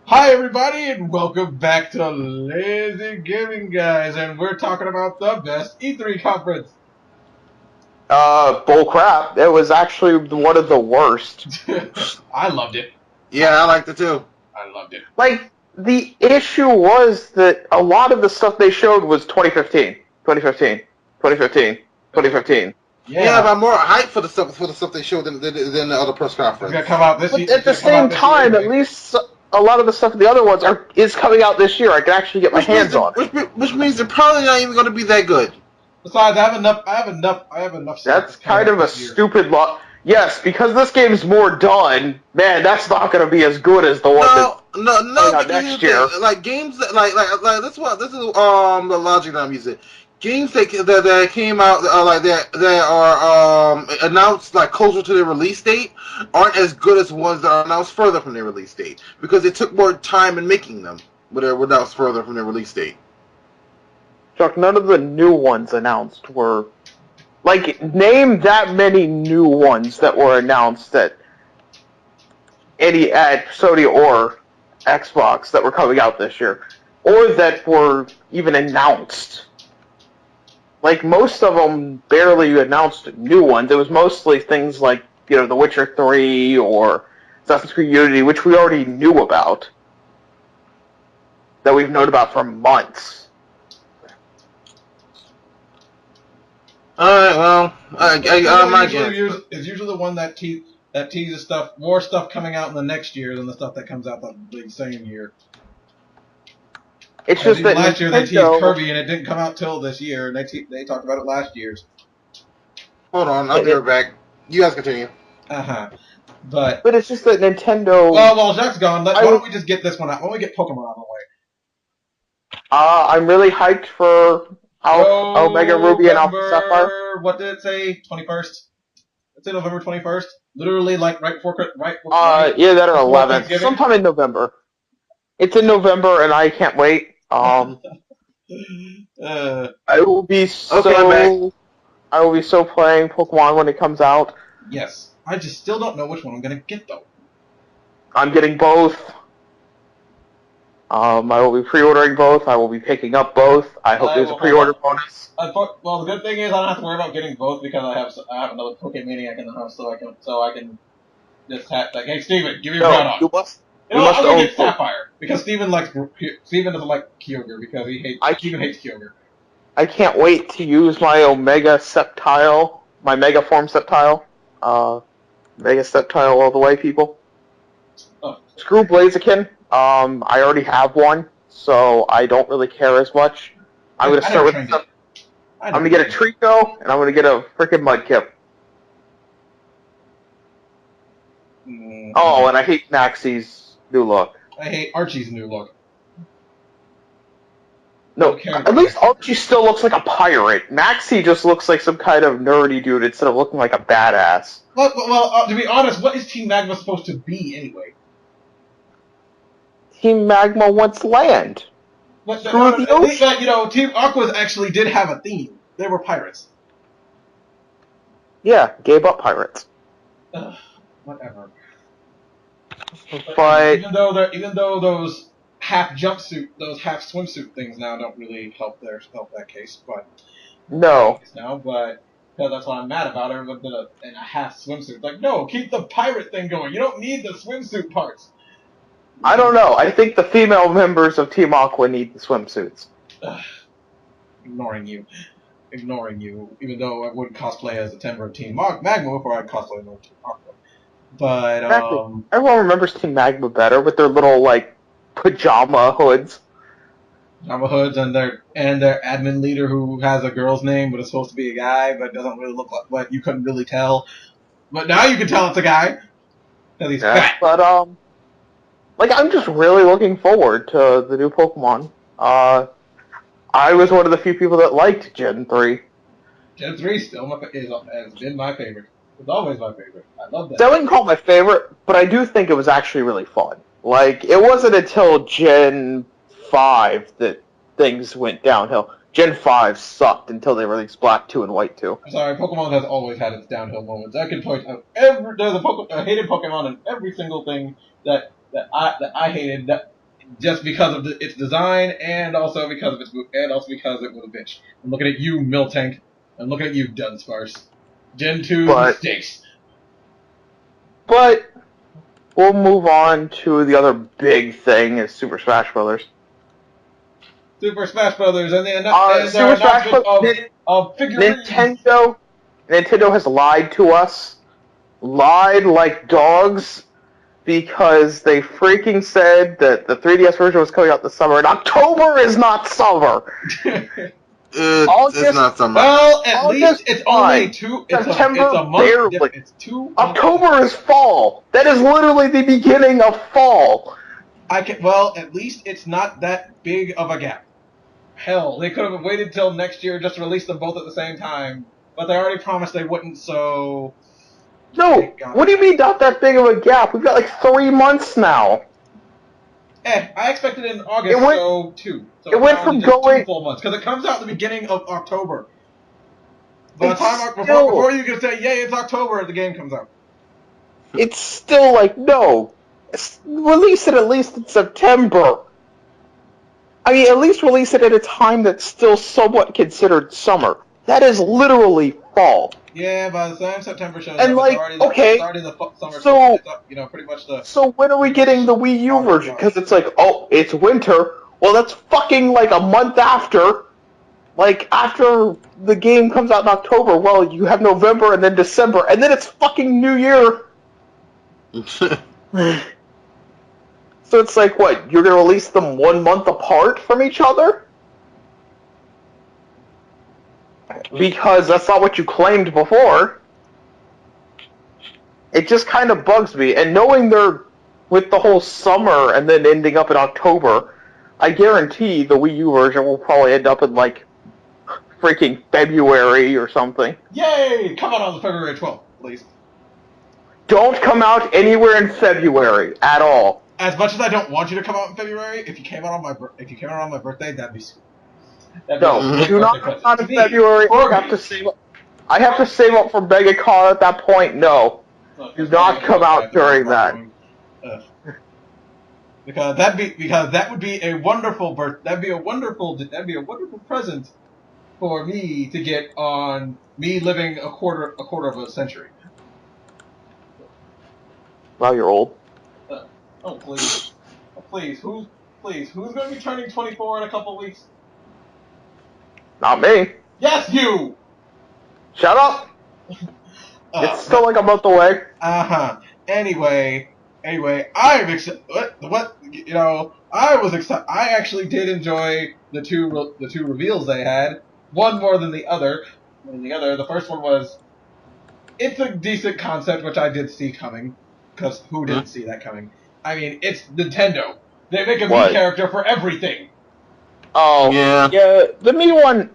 Hi everybody and welcome back to Lazy Gaming Guys, and we're talking about the best E3 conference. Bull crap. It was actually one of the worst. I loved it. Yeah, I liked it too. I loved it. Like, the issue was that a lot of the stuff they showed was 2015, 2015, 2015, 2015. Yeah, but I'm more hyped for the stuff they showed than the other press It's conference. gonna come out this But year. at the same time, at least a lot of the stuff the other ones is coming out this year. I can actually get my hands on it. Which means they're probably not even going to be that good. Besides, I have enough stuff That's kind of a stupid lot. Yes, because this game's more done. Man, that's not going to be as good as the one that's coming out next year. Like games that this is the logic that I'm using. Games that came out that are announced like closer to their release date aren't as good as ones that are announced further from their release date because it took more time in making them, but they were announced further from their release date. Chuck, none of the new ones announced were... Like, name that many new ones that were announced at Sony or Xbox that were coming out this year, or that were even announced. Like, most of them barely announced new ones. It was mostly things like, The Witcher 3 or Assassin's Creed Unity, which we already knew about, that we've known about for months. Alright, well, it's usually the one that teases more stuff coming out in the next year than the stuff that comes out the same year. It's just that last year they teased Kirby and it didn't come out till this year, and they talked about it last year's. Hold on, I'll be right back. You guys continue. But it's just that Nintendo... Well, Jack's gone. Why don't we just get this one out? Why don't we get Pokemon out of the way? I'm really hyped for Omega Ruby and Alpha Sapphire. What did it say? 21st? It's November 21st. Literally, like right before yeah, that or 11th. Sometime in November. It's in November, and I can't wait. I will be so playing Pokemon when it comes out. Yes, I just still don't know which one I'm gonna get though. I'm getting both. I will be pre-ordering both. I will be picking up both. I hope there's a pre-order bonus. Well, the good thing is I don't have to worry about getting both because I have another Pokemaniac in the house, so I can just have like, hey Steven, give me your ground on. I'm gonna get Sapphire because Steven doesn't like Kyogre because Steven hates Kyogre. I can't wait to use my Omega Sceptile, my Mega Form Sceptile. Mega Sceptile all the way, people. Oh. Screw Blaziken. I already have one, so I don't really care as much. I'm gonna start with some. I'm gonna get a Trico, and I'm gonna get a freaking Mudkip. Oh, and I hate Maxie's new look. I hate Archie's new look. No, at least Archie still looks like a pirate. Maxie just looks like some kind of nerdy dude instead of looking like a badass. Well, to be honest, what is Team Magma supposed to be anyway? Team Magma wants land. At least Team Aquas actually did have a theme. They were pirates. Yeah, gave up pirates. Whatever. But even though those half swimsuit things now don't really help that case, but no. But because that's what I'm mad about. Everyone did in a half swimsuit. Like, no, keep the pirate thing going. You don't need the swimsuit parts. I don't know. I think the female members of Team Aqua need the swimsuits. Ignoring you. Even though I would cosplay as a member of Team Magma before I cosplay as Team Aqua. But exactly. Everyone remembers Team Magma better with their little pajama hoods. Pajama hoods and their admin leader who has a girl's name but is supposed to be a guy but doesn't really look like what you couldn't really tell. But now you can tell it's a guy. Because he's fat. But I'm just really looking forward to the new Pokemon. I was one of the few people that liked Gen 3. Gen 3 has been my favorite. It's always my favorite. I love that. I wouldn't call it my favorite, but I do think it was actually really fun. It wasn't until Gen 5 that things went downhill. Gen 5 sucked until they released Black 2 and White 2. I'm sorry, Pokemon has always had its downhill moments. I can point out there's a hated Pokemon in every single thing that I hated just because of its design, and also because of it was a bitch. I'm looking at you, Miltank. I'm looking at you, Dunsparce. Gen 2 mistakes. But we'll move on to the other big thing is Super Smash Brothers. Super Smash Brothers and Super Smash of figurines. Nintendo has lied to us. Lied like dogs. Because they freaking said that the 3DS version was coming out this summer, and October is not summer. It's not summer. Well, at least it's only September, it's a month. Barely. It's 2 October is fall. That is literally the beginning of fall. Well, at least it's not that big of a gap. Hell, they could have waited till next year just to release them both at the same time, but they already promised they wouldn't, so... No, what do you mean not that big of a gap? We've got like 3 months now. I expected it in August, so 2. So it went from going... 2 full months, because it comes out at the beginning of October. By the time, before you can say, yay, it's October, the game comes out. It's still like, no. Release it at least in September. I mean, at least release it at a time that's still somewhat considered summer. That is literally fall. Yeah, by the time September shows and up, like, it's already the summer. So, pretty much the... So when are we getting the Wii U version? Because it's like, oh, it's winter. Well, that's fucking like a month after. Like, after the game comes out in October, well, you have November and then December, and then it's fucking New Year. So it's like, what, you're going to release them 1 month apart from each other? Because that's not what you claimed before. It just kind of bugs me. And knowing they're with the whole summer and then ending up in October, I guarantee the Wii U version will probably end up in, like, freaking February or something. Yay! Come out on February 12th, please. Don't come out anywhere in February at all. As much as I don't want you to come out in February, if you came out on my birthday, that'd be sweet. No, do not come out in February. I have to save up for Mega Car at that point. No, do not come out during that. Because that would be a wonderful that'd be a wonderful present for me to get on me living a quarter of a century. Wow, you're old. Oh please, who's going to be turning 24 in a couple weeks? Not me. Yes, you. Shut up. It's still like a month away. Anyway, I'm excited. What? You know, I was excited. I actually did enjoy the two reveals they had. One more than the other. The first one was, it's a decent concept, which I did see coming. Because who didn't see that coming? I mean, it's Nintendo. They make a Mii character for everything. Oh, yeah. The Mii one,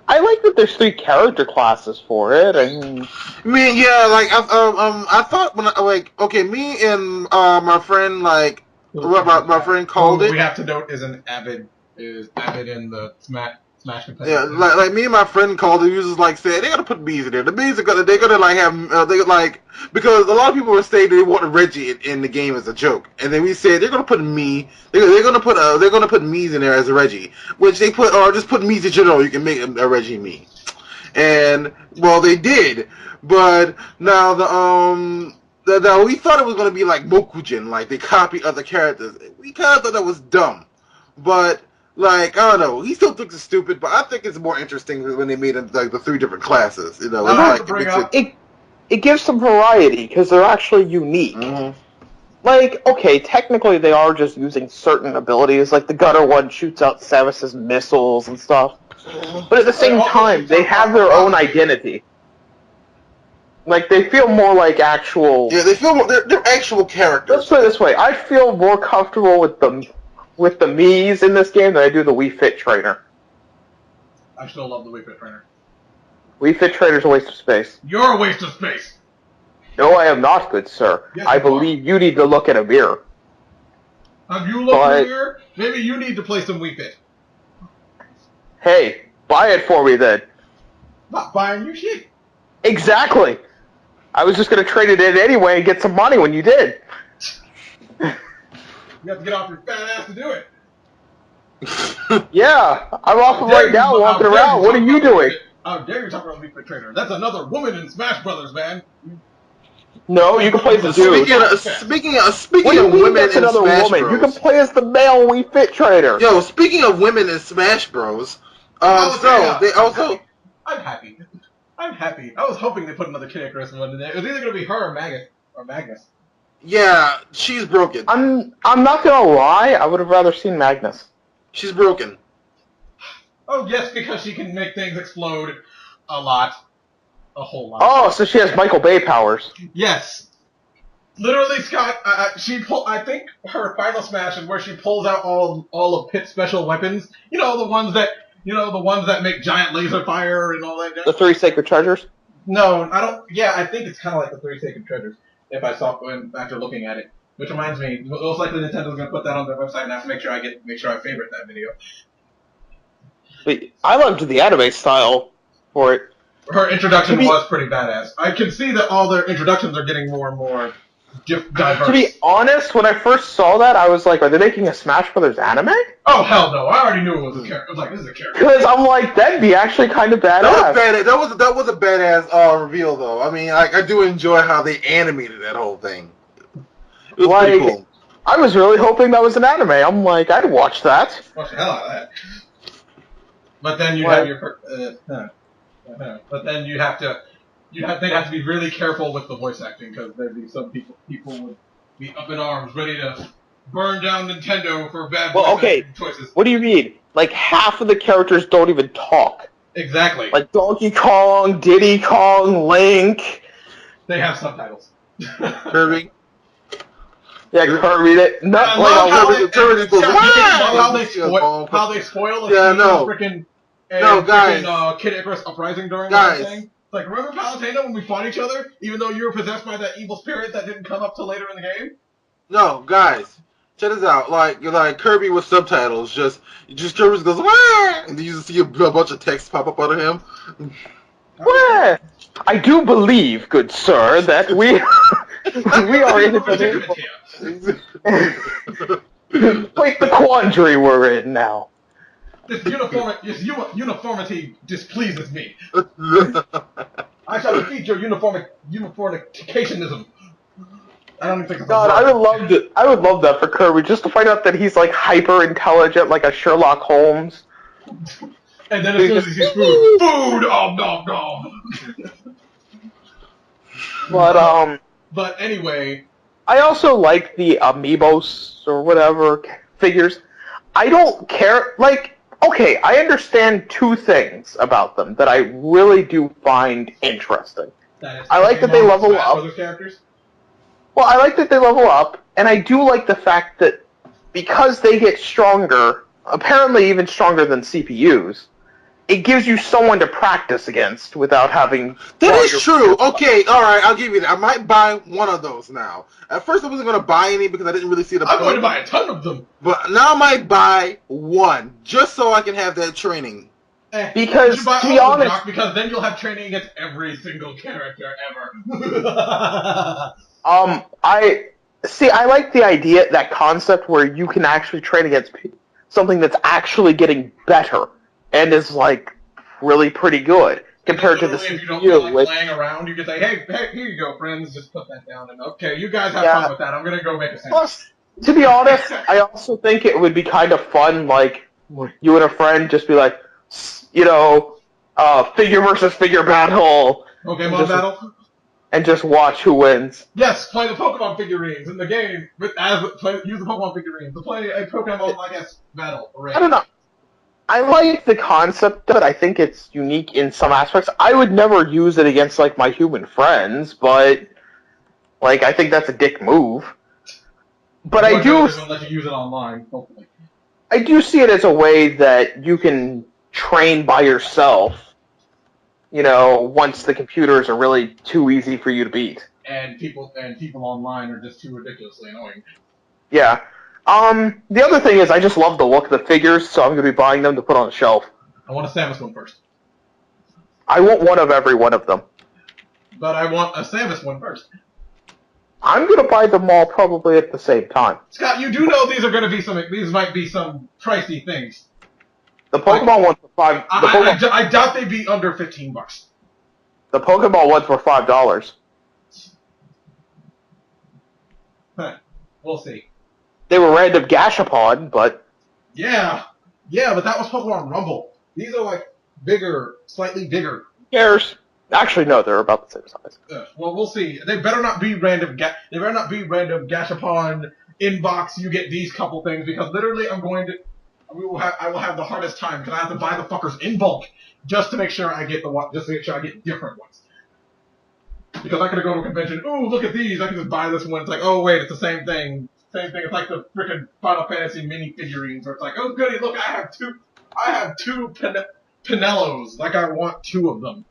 I like that there's 3 character classes for it. I mean, I thought me and my friend, like, my friend called it. We have to note is avid in the Smash competitive. Yeah, like me and my friend called it. He was just like saying they gotta put bees in there. The bees they're gonna like have because a lot of people were saying they wanted Reggie in the game as a joke, and then we said they're gonna put me. They're gonna put Mii's in there as a Reggie, which they put or just put Mii's in general. You can make a Reggie Mii, and well they did, but now we thought it was gonna be like Mokujin, like they copy other characters. We kind of thought that was dumb, but. Like, I don't know, he still thinks it's stupid, but I think it's more interesting when they made like the 3 different classes. You know, it gives some variety because they're actually unique. Mm-hmm. Like, okay, technically they are just using certain abilities, like the gutter one shoots out Samus's missiles and stuff. But at the same time, they have their own identity. Like, they feel more like actual... Yeah, they feel more... They're actual characters. Let's put it this way, I feel more comfortable with the Mii's in this game than I do the Wii Fit Trainer. I still love the Wii Fit Trainer. Wii Fit Trainer's a waste of space. You're a waste of space! No, I am not, good sir. Yes, I believe you need to look in a mirror. Have you looked in a mirror? Maybe you need to play some Wii Fit. Hey, buy it for me then. Not buying you shit. Exactly. I was just going to trade it in anyway and get some money when you did. You have to get off your fat ass to do it. Yeah, I'm off right now walking around. What are you doing? How dare you talk about Wii Fit Trainer? That's another woman in Smash Brothers, man. No, you can play as the dude. Speaking of women in Smash Bros. You can play as the male Wii Fit Trainer. Yo, speaking of women in Smash Bros. I'm happy. I was hoping they put another Kid Icarus in one today. It was either going to be her or Magnus. Yeah, she's broken. I'm not gonna lie. I would have rather seen Magnus. She's broken. Oh yes, because she can make things explode a lot. A whole lot. Oh, so she has Michael Bay powers. Yes. Literally, Scott, I think her final smash is where she pulls out all of Pit's special weapons. You know, the ones that make giant laser fire and all that. The 3 sacred treasures? No, I don't. Yeah, I think it's kind of like the 3 sacred treasures. If I saw after looking at it, which reminds me, most likely Nintendo's gonna put that on their website, and I have to make sure I favorite that video. But I loved the anime style for it. Her introduction was pretty badass. I can see that all their introductions are getting more and more diverse. To be honest, when I first saw that, I was like, are they making a Smash Brothers anime? Oh, hell no. I already knew it was a character. I was like, this is a character. Because I'm like, that'd be actually kind of badass. That was a badass reveal, though. I mean, I do enjoy how they animated that whole thing. It was pretty cool. I was really hoping that was an anime. I'm like, I'd watch that. Watch the hell out of that. But then you have your... But then they'd have to be really careful with the voice acting, because there'd be some people would be up in arms, ready to burn down Nintendo for bad voice acting choices. What do you mean? Like, half of the characters don't even talk. Exactly. Like Donkey Kong, Diddy Kong, Link. They have subtitles. Kirby. Yeah, Kirby. Not like how they spoil a freaking. Kid Icarus Uprising during that thing. Like, remember Palutena when we fought each other, even though you were possessed by that evil spirit that didn't come up till later in the game? No, guys, check this out. Like Kirby with subtitles, just Kirby goes, wah! And you just see a bunch of text pop up out of him. Well, I do believe, good sir, that we are in a predicament here. Like the quandary we're in now. This uniformity displeases me. I shall defeat your uniformicationism. I don't even think it's God, I would love that for Kirby, just to find out that he's like hyper intelligent, like a Sherlock Holmes. And then as soon as he sees food, nom nom. But anyway, I also like the amiibos or whatever figures. I don't care. Like, okay, I understand two things about them that I really do find interesting. I like that they level up. Well, I like that they level up, and I do like the fact that because they get stronger, apparently even stronger than CPUs, it gives you someone to practice against without having... That is true. Okay, alright, I'll give you that. I might buy one of those now. At first I wasn't going to buy any because I didn't really see the point. I'm going to buy a ton of them. But now I might buy one, just so I can have that training. Because, to be honest... Because then you'll have training against every single character ever. I like the idea, that concept where you can actually train against something that's actually getting better. And is, like, really pretty good compared to the CPU. If you don't feel like playing around, you can say, hey, here you go, friends, just put that down. And okay, you guys have fun with that. I'm going to go make a sandwich. Plus, to be honest, I also think it would be kind of fun, like, you and a friend just be like, you know, figure versus figure battle. Pokemon battle? And just watch who wins. Yes, play the Pokemon figurines in the game. Use the Pokemon figurines to play a Pokemon, I guess, battle. Right. I don't know. I like the concept of it. I think it's unique in some aspects. I would never use it against, like, my human friends, but, like, I think that's a dick move. But I do... let you use it online, hopefully. I do see it as a way that you can train by yourself, you know, once the computers are really too easy for you to beat. And people online are just too ridiculously annoying. Yeah. The other thing is, I just love the look of the figures, so I'm going to be buying them to put on the shelf. I want a Samus one first. I want one of every one of them. But I want a Samus one first. I'm gonna buy them all probably at the same time. Scott, you do know these are gonna be these might be some pricey things. The Pokemon ones were $5. I doubt they'd be under $15. The Pokemon ones were $5. Huh. We'll see. They were random Gashapon, but... Yeah, but that was Pokemon Rumble. These are, like, bigger, slightly bigger. Who cares? Actually, no, they're about the same size. Well, we'll see. They better not be random Gashapon inbox, you get these couple things, because literally I will have the hardest time, because I have to buy the fuckers in bulk, just to make sure I get different ones. Because I could go to a convention, ooh, look at these, I can just buy this one, it's like, oh wait, it's the same thing. It's like the frickin' Final Fantasy mini figurines, where it's like, oh goody, look, I have two Pinellos, like I want 2 of them.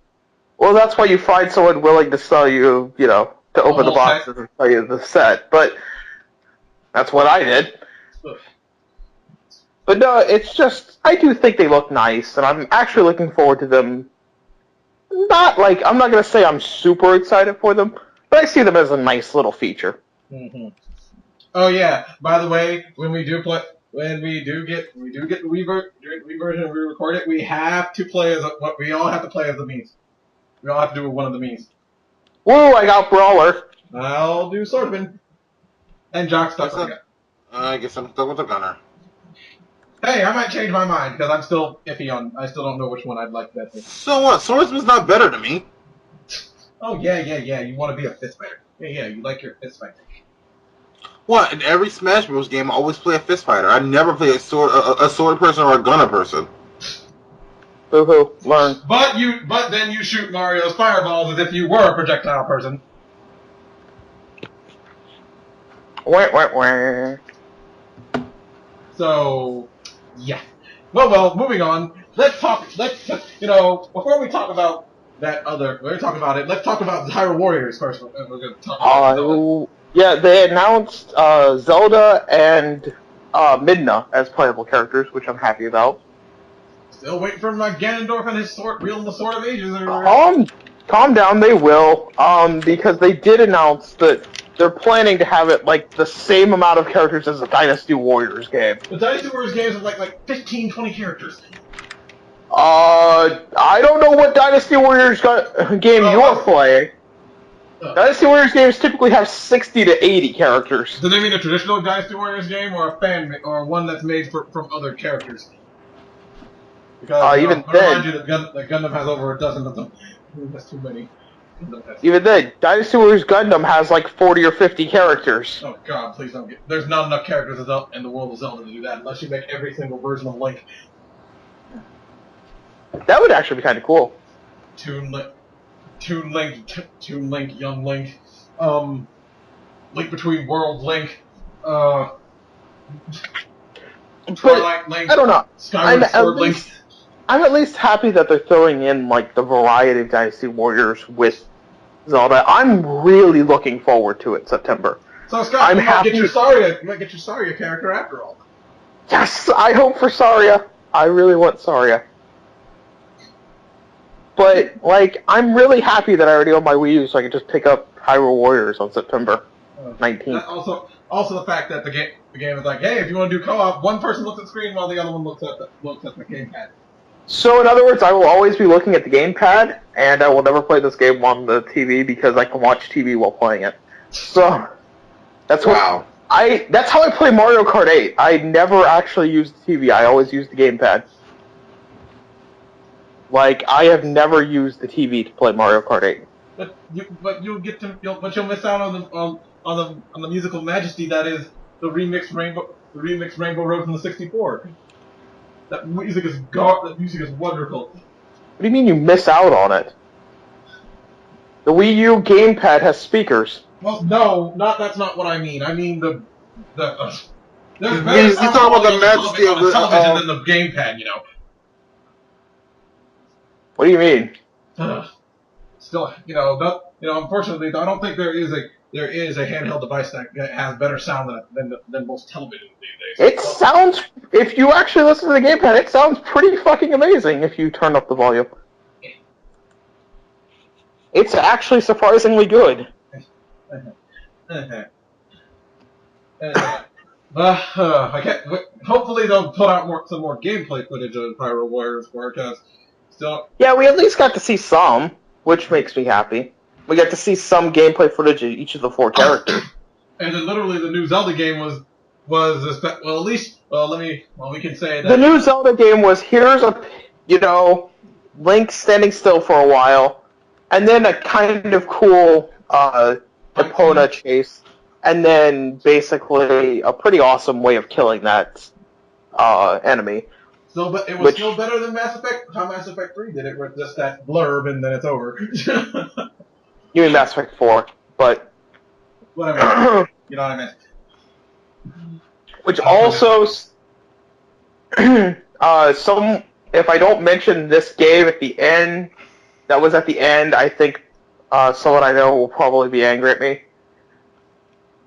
Well, that's why you find someone willing to sell you, to open the boxes and sell you the set, but that's what I did. But no, it's just, I do think they look nice, and I'm actually looking forward to them. I'm not going to say I'm super excited for them, but I see them as a nice little feature. Mm-hmm. Oh yeah, by the way, when we do get the Wii version and we record it, we all have to play as the Miis. We all have to do one of the Miis. Woo, I got Brawler. I'll do Swordsman. And Jock stuck with it. I guess I'm stuck with the Gunner. Hey, I might change my mind, because I'm still iffy on, I still don't know which one I'd like better. So what? Swordsman's not better to me. Oh, yeah, you want to be a fist fighter. Yeah, you like your fist fighter. What? In every Smash Bros. Game, I always play a fist fighter. I never play a sword person or a gunner person. Boo-hoo, learn. But then you shoot Mario's fireballs as if you were a projectile person. Wah. So, yeah. Well, moving on. Before we talk about let's talk about Hyrule Warriors first. We're going to talk about yeah, they announced Zelda and Midna as playable characters, which I'm happy about. Still waiting for my Ganondorf and his wielding the Sword of Ages. Calm down, they will. Because they did announce that they're planning to have it like the same amount of characters as the Dynasty Warriors game. The Dynasty Warriors games have like 15, 20 characters. I don't know what Dynasty Warriors game you're playing. Dynasty Warriors games typically have 60 to 80 characters. Do they mean a traditional Dynasty Warriors game or or one that's made from other characters? Because even then, remind you that Gundam has over a dozen of them. That's too many. Even then, Dynasty Warriors Gundam has like 40 or 50 characters. Oh god, please don't there's not enough characters in the world of Zelda to do that, unless you make every single version of Link. That would actually be kind of cool. Toon Link, Young Link, Link Between Worlds Link, Twilight Link, I don't know. Skyward Sword Link. I'm at least happy that they're throwing in like the variety of Dynasty Warriors with Zelda. I'm really looking forward to it September. So Scott, you might get your Saria character after all. Yes, I hope for Saria. I really want Saria. But like, I'm really happy that I already own my Wii U, so I can just pick up Hyrule Warriors on September 19th. Also the fact that the game is like, hey, if you want to do co-op, one person looks at the screen while the other one looks at the gamepad. So in other words, I will always be looking at the gamepad, and I will never play this game on the TV because I can watch TV while playing it. So that's that's how I play Mario Kart 8. I never actually use the TV. I always use the gamepad. Like, I have never used the TV to play Mario Kart 8. You'll miss out on the musical majesty that is the remixed Rainbow Road from the 64. That music is wonderful. What do you mean you miss out on it? The Wii U gamepad has speakers. Well, no, that's not what I mean. I mean there's He's talking about the majesty of the television than the gamepad, you know. What do you mean? Still, unfortunately, I don't think there is a handheld device that has better sound than most televisions these days. It sounds, if you actually listen to the gamepad, it sounds pretty fucking amazing if you turn up the volume. It's actually surprisingly good. I can't. Hopefully, they'll put out some more gameplay footage of Pyro Warriors 4, because still. Yeah, we at least got to see some, which makes me happy. We got to see some gameplay footage of each of the 4 characters. And then literally the new Zelda game was at least we can say that the new Zelda game was here's a Link standing still for a while, and then a kind of cool Epona chase, and then basically a pretty awesome way of killing that enemy. So, but it was still better than Mass Effect. How Mass Effect 3 did it, with just that blurb and then it's over. You mean Mass Effect 4, but whatever. You know what I meant. Which also, if I don't mention this game at the end, I think someone I know will probably be angry at me.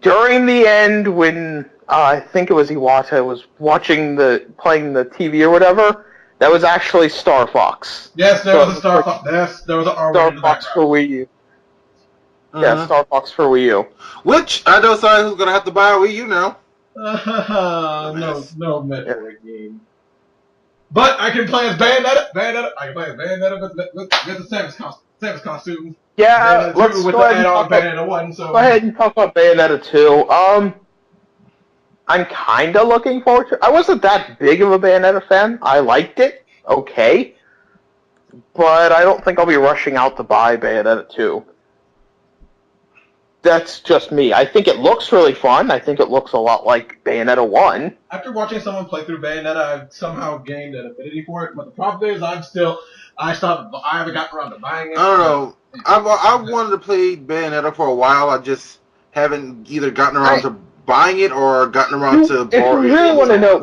During the end, when I think it was Iwata was playing the TV or whatever, that was actually Star Fox. Yes, there was a Star Fox. Yes, there was an R Star Fox for Wii U. Yeah, Star Fox for Wii U. Which I know someone who's gonna have to buy a Wii U now. No Metroid game. But I can play as Bayonetta. I can play as Bayonetta with the Samus costume. Yeah, let's with go the ahead and add-on talk Bayonetta 1. So go ahead and talk about Bayonetta 2. I'm kind of looking forward to it. I wasn't that big of a Bayonetta fan. I liked it, okay. But I don't think I'll be rushing out to buy Bayonetta 2. That's just me. I think it looks really fun. I think it looks a lot like Bayonetta 1. After watching someone play through Bayonetta, I've somehow gained an affinity for it. But the problem is, I haven't gotten around to buying it. I don't know. I've wanted to play Bayonetta for a while. I just haven't either gotten around to buying it or gotten around to borrowing it. If you really want to know,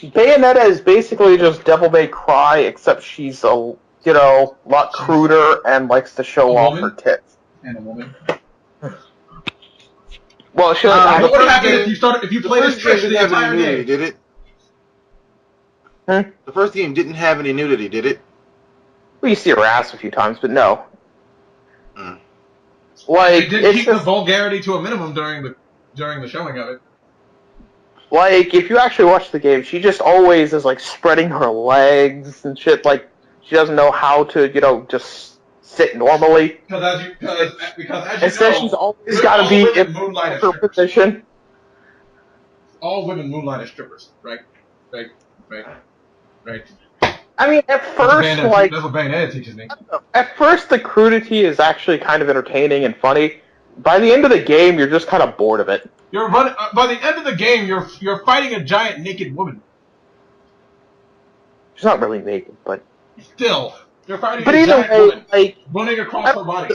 Bayonetta is basically just Devil May Cry, except she's a lot cruder and likes to show off her tits. And a woman. Well, what would happen if you played as Trish the entire game? Did it? The first game didn't have any nudity, did it? Well, you see her ass a few times, but no. Like, it did keep the vulgarity to a minimum during the showing of it. Like, if you actually watch the game, she just always is like spreading her legs and shit. Like, she doesn't know how to, just sit normally. Because as you know, she's always got to be in her position. All women moonlight as strippers, right? I mean, at first, that's what Bayonetta teaches me. At first, the crudity is actually kind of entertaining and funny. By the end of the game, you're just kind of bored of it. By the end of the game, you're fighting a giant naked woman. She's not really naked, but still. You're fighting a giant woman, running across her body.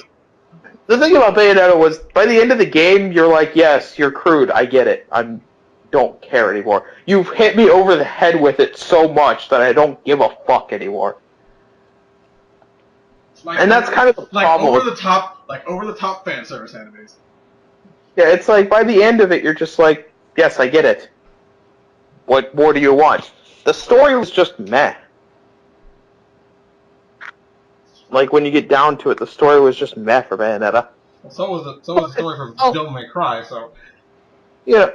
The thing about Bayonetta was, by the end of the game, you're like, yes, you're crude, I get it. I don't care anymore. You've hit me over the head with it so much that I don't give a fuck anymore. And that's kind of the problem. Over the top fan service animes. Yeah, it's like, by the end of it, you're just like, yes, I get it. What more do you want? The story was just meh. Like, when you get down to it, the story was just meh for Bayonetta. So was the story for Devil May Cry, so... Yeah.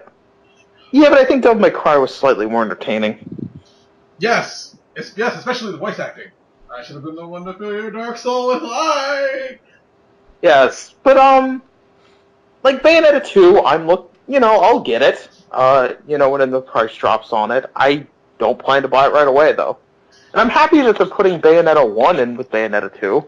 Yeah, but I think Devil May Cry was slightly more entertaining. Yes! Yes, especially the voice acting. I should have been the one to fill your dark soul with light! Yes, but, like, Bayonetta 2, I'll get it. When the price drops on it. I don't plan to buy it right away, though. And I'm happy that they're putting Bayonetta 1 in with Bayonetta 2.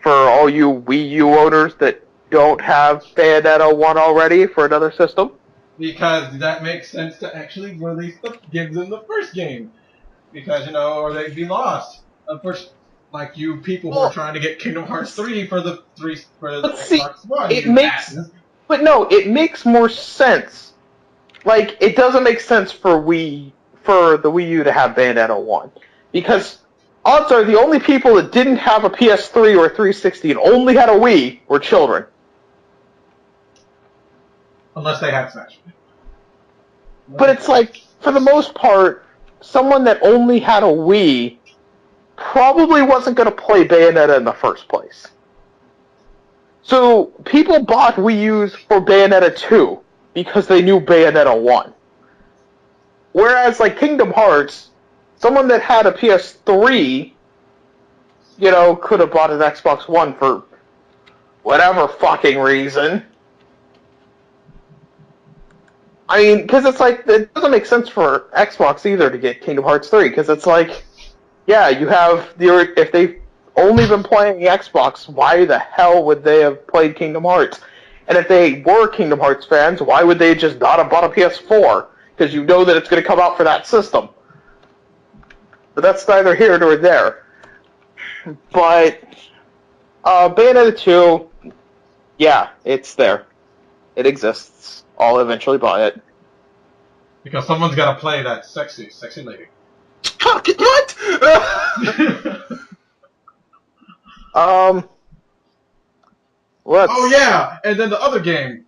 For all you Wii U owners that don't have Bayonetta 1 already for another system. Because that makes sense to actually release the gives them the first game. Because, or they'd be lost. Of course, like you people who are trying to get Kingdom Hearts 3 for the Xbox One. It makes more sense. Like, it doesn't make sense for the Wii U to have Bayonetta 1. Because odds are the only people that didn't have a PS3 or a 360 and only had a Wii were children. Unless they had Smash. But it's like, for the most part, someone that only had a Wii probably wasn't going to play Bayonetta in the first place. So, people bought Wii U's for Bayonetta 2 because they knew Bayonetta 1. Whereas, like, Kingdom Hearts, someone that had a PS3, could have bought an Xbox One for whatever fucking reason. I mean, because it's like, it doesn't make sense for Xbox either to get Kingdom Hearts 3, because it's like, yeah, you have, if they've only been playing Xbox, why the hell would they have played Kingdom Hearts? And if they were Kingdom Hearts fans, why would they just not have bought a PS4? Because you know that it's going to come out for that system. But that's neither here nor there. But, Bayonetta 2, yeah, it's there. It exists. I'll eventually buy it. Because someone's got to play that sexy lady. What? Oh yeah, and then the other game,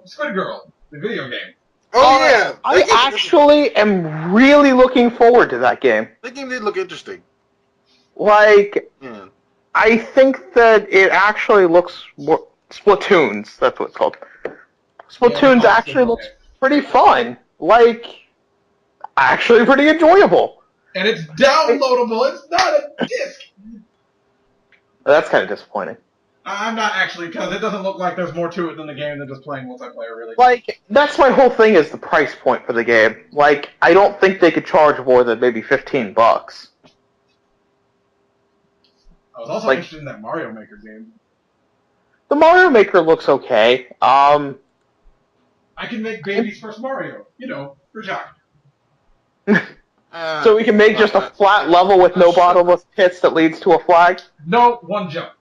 Squid Girl, the video game. Oh yeah, I actually am really looking forward to that game. That game did look interesting. Like, I think that it actually looks Splatoons. That's what it's called. Splatoons actually looks pretty fun. Like, actually pretty enjoyable. And it's downloadable. It's not a disc. That's kind of disappointing. I'm not actually, because it doesn't look like there's more to it than the game than just playing multiplayer, really. Like, that's my whole thing is the price point for the game. Like, I don't think they could charge more than maybe $15. I was also interested in that Mario Maker game. The Mario Maker looks okay. I can make baby's first Mario, for Jock. So we can make just a flat level with no bottomless pits that leads to a flag? No, one jump.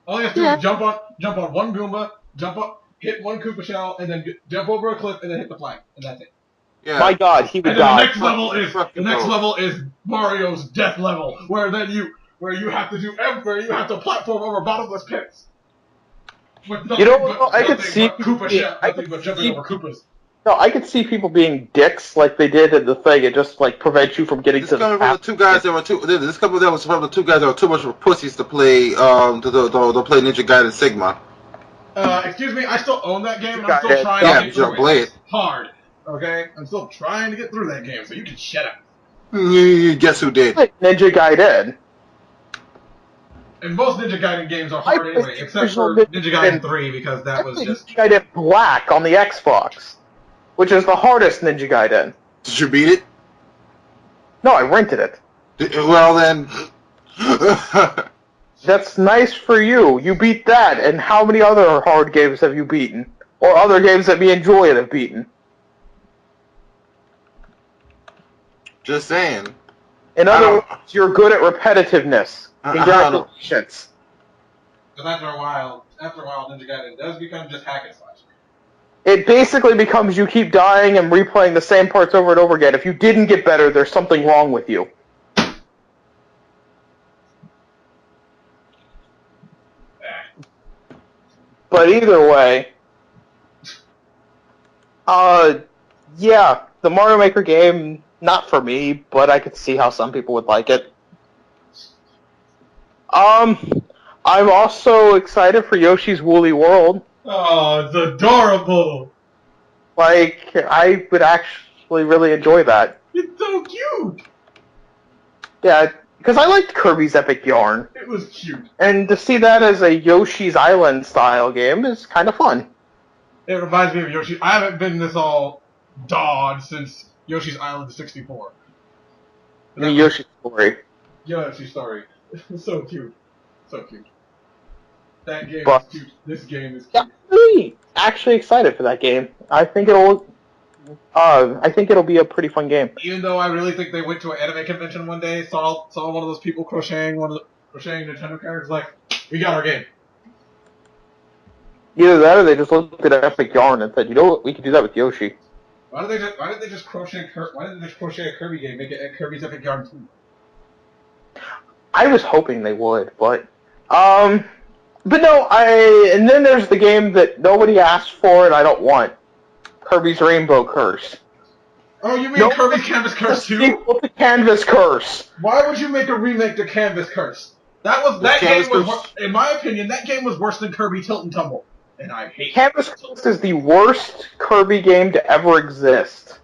All you have to do is jump on one Goomba, jump up, hit one Koopa shell, and then jump over a cliff, and then hit the flag, and that's it. Yeah. My God, he would die. The next level is Mario's death level, where you have to platform over bottomless pits. With nothing I could see Koopa shell, nothing but jumping over Koopas. No, I could see people being dicks like they did in the thing. It just prevents you from getting to the This couple that was from the two guys that were too much of a pussies to play to play Ninja Gaiden Sigma. Excuse me, I still own that game and I'm still trying to get through it. It's hard. Okay? I'm still trying to get through that game, so you can shut up. Guess who did? Ninja Gaiden. And most Ninja Gaiden games are hard anyway, except for Ninja Gaiden 3, because that was just... Ninja Gaiden Black on the Xbox, which is the hardest Ninja Gaiden. Did you beat it? No, I rented it. Well then... That's nice for you. You beat that, and how many other hard games have you beaten? Or other games that me and Julian have beaten? Just saying. In other words, you're good at repetitiveness. Congratulations. Because after a while, Ninja Gaiden does become just hack and slash. It basically becomes you keep dying and replaying the same parts over and over again. If you didn't get better, there's something wrong with you. But either way, yeah, the Mario Maker game, not for me, but I could see how some people would like it. I'm also excited for Yoshi's Woolly World. Oh, it's adorable! I would actually really enjoy that. It's so cute! Yeah, because I liked Kirby's Epic Yarn. It was cute. And to see that as a Yoshi's Island style game is kind of fun. It reminds me of Yoshi. I haven't been this all dawed since Yoshi's Island 64. Yoshi's Story. Yoshi's Story. It's so cute. So cute. That game is cute. This game is cute. I'm really actually excited for that game. I think it'll be a pretty fun game. Even though I really think they went to an anime convention one day, saw one of those people crocheting Nintendo characters, like, we got our game. Either that or they just looked at Epic Yarn and said, you know what, we could do that with Yoshi. Why did they just crochet a Kirby game, make it a Kirby's Epic Yarn 2? I was hoping they would, but no, and then there's the game that nobody asked for and I don't want. Kirby's Rainbow Curse. Oh, you mean Kirby's Canvas Curse 2? Sequel to Canvas Curse. Why would you make a remake to Canvas Curse? That game was, in my opinion, that game was worse than Kirby Tilt and Tumble, and I hate. Canvas Quest is the worst Kirby game to ever exist.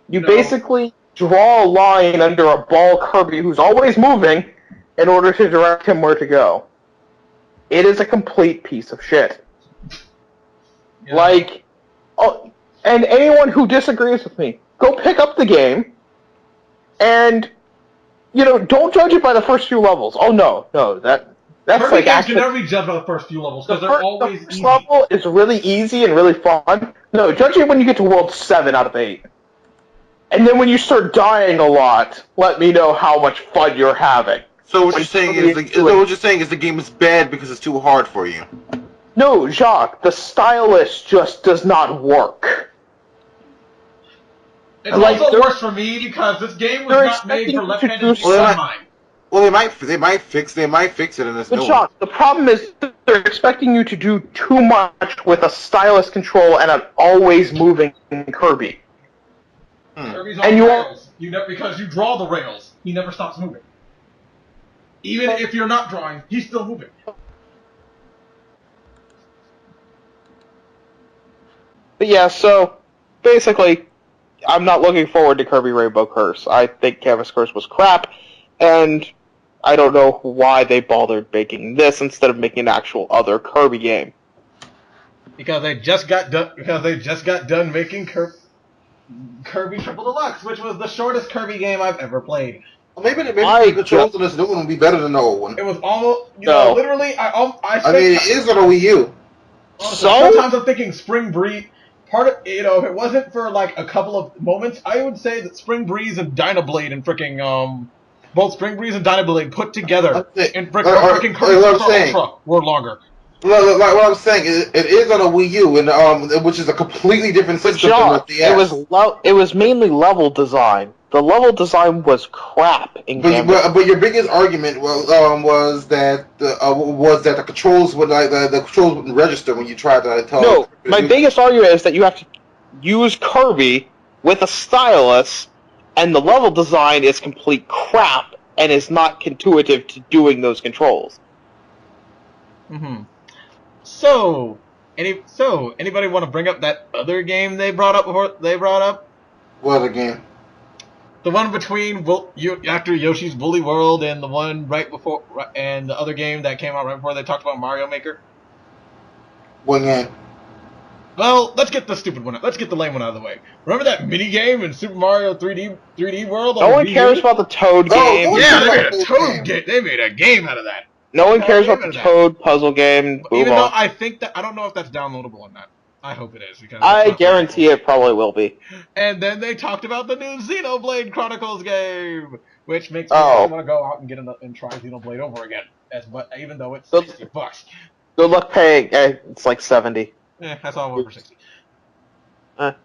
You basically draw a line under a ball Kirby who's always moving in order to direct him where to go. It is a complete piece of shit. Yeah. Like, and anyone who disagrees with me, go pick up the game, and, don't judge it by the first few levels. Oh, no, that's Kirby like games can never be judged by the first few levels, because they're always easy. The first level is really easy and really fun. No, judge it when you get to World 7 out of 8. And then when you start dying a lot, let me know how much fun you're having. So what you're saying is the game is bad because it's too hard for you. No, Jacques, the stylus just does not work. It's also worse for me because this game was not made for left-handed online. Well, they might fix it in this new one. Jacques, the problem is they're expecting you to do too much with a stylus control and an always moving Kirby. Kirby's on rails. Because you draw the rails, he never stops moving. Even if you're not drawing, he's still moving. But yeah, so basically, I'm not looking forward to Kirby Rainbow Curse. I think Canvas Curse was crap, and I don't know why they bothered making this instead of making an actual other Kirby game. Because they just got done making Kirby Triple Deluxe, which was the shortest Kirby game I've ever played. Well, maybe the controls in this new one will be better than the old one. It was almost, literally, I mean, it is on a Wii U. Sometimes I'm thinking Spring Breeze. If it wasn't for like a couple of moments, I would say that Spring Breeze and Dynablade and both Spring Breeze and Dynablade put together in freaking Kirby Ultra were longer. Like what I'm saying, it is on a Wii U, and which is a completely different system than the DS. It was mainly level design. The level design was crap. But your biggest argument was that the controls the controls wouldn't register when you tried to tell. No, my biggest argument is that you have to use Kirby with a stylus, and the level design is complete crap and is not intuitive to doing those controls. Mm-hmm. So anybody want to bring up that other game they brought up before they brought up? What other game? The one between after Yoshi's Woolly World and the one right before, and the other game that came out right before they talked about Mario Maker. What game? Well, let's get the stupid one. Let's get the lame one out of the way. Remember that mini game in Super Mario 3D World? No one cares about the Toad game. Yeah, they made a Toad game. They made a game out of that. No one cares about the Toad puzzle game. Even though I don't know if that's downloadable or not. I hope it is. Because I guarantee it probably will be. And then they talked about the new Xenoblade Chronicles game, which makes me want to go out and and try Xenoblade over again. Even though it's $60. Good luck paying. It's like $70. That's all over 60.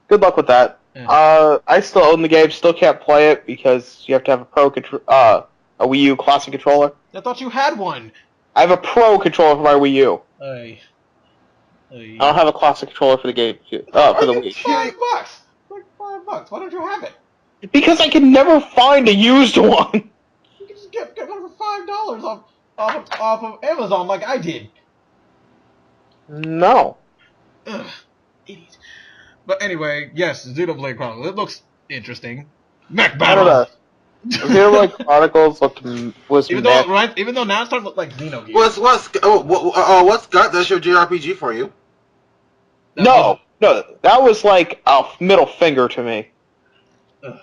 Good luck with that. I still own the game. Still can't play it because you have to have a a Wii U Classic controller. I thought you had one. I have a Pro controller for my Wii U. I don't have a Classic controller for the game. For the Wii. $5. Like $5. Why don't you have it? Because I can never find a used one. You can just get one for $5 off of Amazon, like I did. No. Ugh, idiot. But anyway, yes, Xenoblade Chronicles. It looks interesting. Mech battle. Xenoblade Chronicles was even though now it's starting to look like Xenogears. What's got that's your JRPG for you? No, that was like a middle finger to me. Ugh.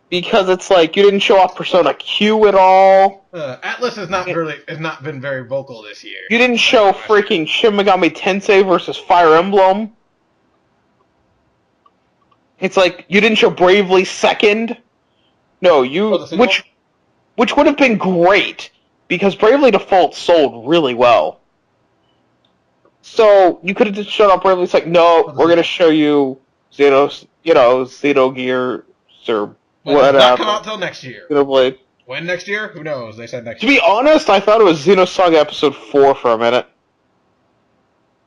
Because it's like you didn't show off Persona Q at all. Atlas has not been very vocal this year. You didn't show freaking Shin Megami Tensei versus Fire Emblem. It's like you didn't show Bravely Second. No, which would have been great because Bravely Default sold really well. So you could have just shown up Bravely Second. No, we're gonna show you Xenogears or whatever. Not come out till next year. Xenoblade. When next year? Who knows? They said next year. To be honest, I thought it was Xenosaga Episode 4 for a minute.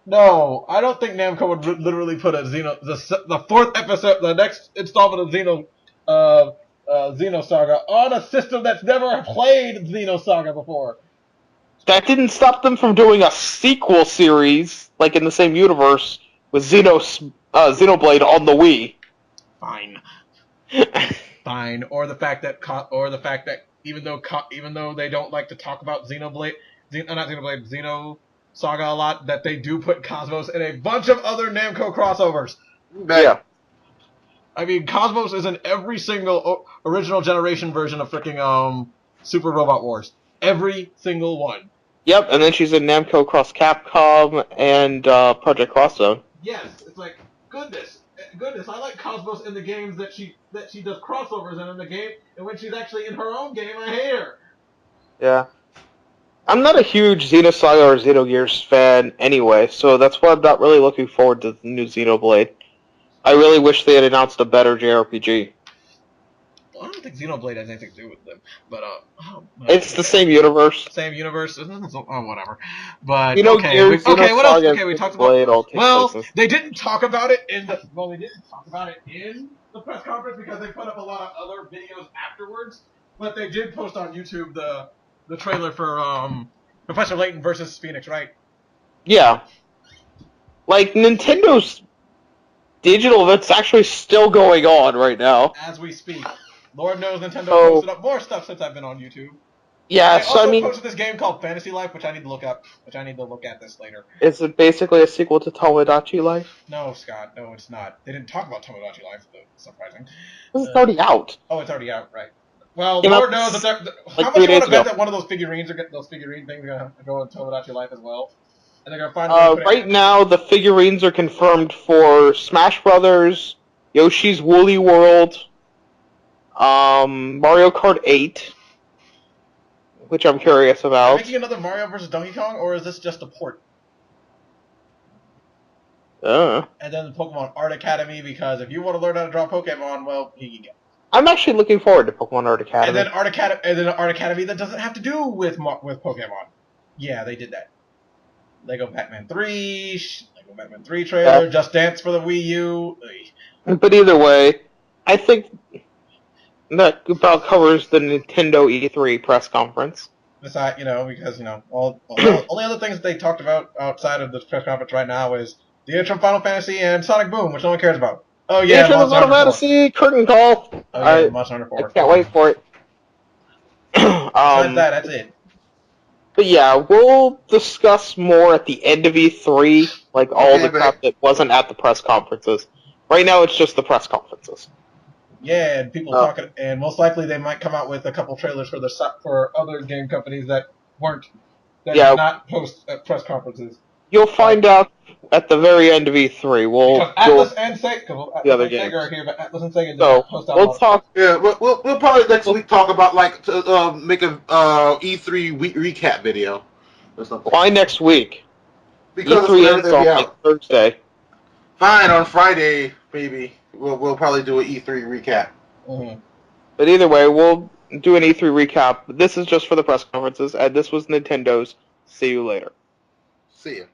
No, I don't think Namco would literally put the fourth episode, the next installment of Xenosaga on a system that's never played Xenosaga before. That didn't stop them from doing a sequel series, like in the same universe, with Xenoblade on the Wii. Fine. Fine. Or the fact that even though they don't like to talk about Xenosaga a lot, that they do put Cosmos in a bunch of other Namco crossovers. Yeah. I mean, Cosmos is in every single original generation version of freaking Super Robot Wars. Every single one. Yep, and then she's in Namco Cross Capcom and Project Crosszone. Yes, it's like goodness. I like Cosmos in the games that she does crossovers in the game, and when she's actually in her own game, I hate her. Yeah. I'm not a huge Xenosaga or Xenogears fan anyway, so that's why I'm not really looking forward to the new Xenoblade. I really wish they had announced a better JRPG. I don't think Xenoblade has anything to do with them, but it's the same universe. Same universe. Oh, whatever. But Gears, what else? Okay, we talked about. Well, places. they didn't talk about it in the. Well, they didn't talk about it in the press conference because they put up a lot of other videos afterwards. But they did post on YouTube the trailer for Professor Layton versus Phoenix, right? Yeah. Like Nintendo's digital event's actually still going on right now as we speak. Lord knows Nintendo posted up more stuff since I've been on YouTube. Yeah, they also posted this game called Fantasy Life, which I need to look up. Which I need to look at this later. Is it basically a sequel to Tomodachi Life? No, Scott. No, it's not. They didn't talk about Tomodachi Life, though. Surprising. It's already out. Oh, it's already out, right? Well, Lord knows that how much you want to bet that one of those figurine things are gonna go in Tomodachi Life as well, and they're gonna find. Right now, the figurines are confirmed for Smash Brothers, Yoshi's Woolly World, Mario Kart 8, which I'm curious about. Are they making another Mario vs. Donkey Kong, or is this just a port? And then the Pokemon Art Academy, because if you want to learn how to draw Pokemon, well, here you go. I'm actually looking forward to Pokemon Art Academy. And then Art Academy that doesn't have to do with Pokemon. Yeah, they did that. Lego Batman 3 trailer, Just Dance for the Wii U. But either way, I think that about covers the Nintendo E3 press conference. Besides, because all the other things that they talked about outside of this press conference right now is the intro Final Fantasy and Sonic Boom, which no one cares about. Oh yeah, Monster Hunter Fantasy curtain call. Oh yeah, Monster Hunter 4. I can't wait for it. That's it. But yeah, we'll discuss more at the end of E3, like all the crap that wasn't at the press conferences. Right now, it's just the press conferences. Yeah, and people talking, and most likely they might come out with a couple trailers for other game companies that did not post at press conferences. You'll find out at the very end of E3. Atlas and Sega, the other games are here, but Atlas and Sega post out. We'll talk. Yeah, we'll probably next week talk about make a E3 recap video or something. Why next week? Because E3 ends on Thursday. Fine, on Friday maybe we'll probably do an E3 recap. Mm-hmm. But either way, we'll do an E3 recap. This is just for the press conferences, and this was Nintendo's. See you later. See ya.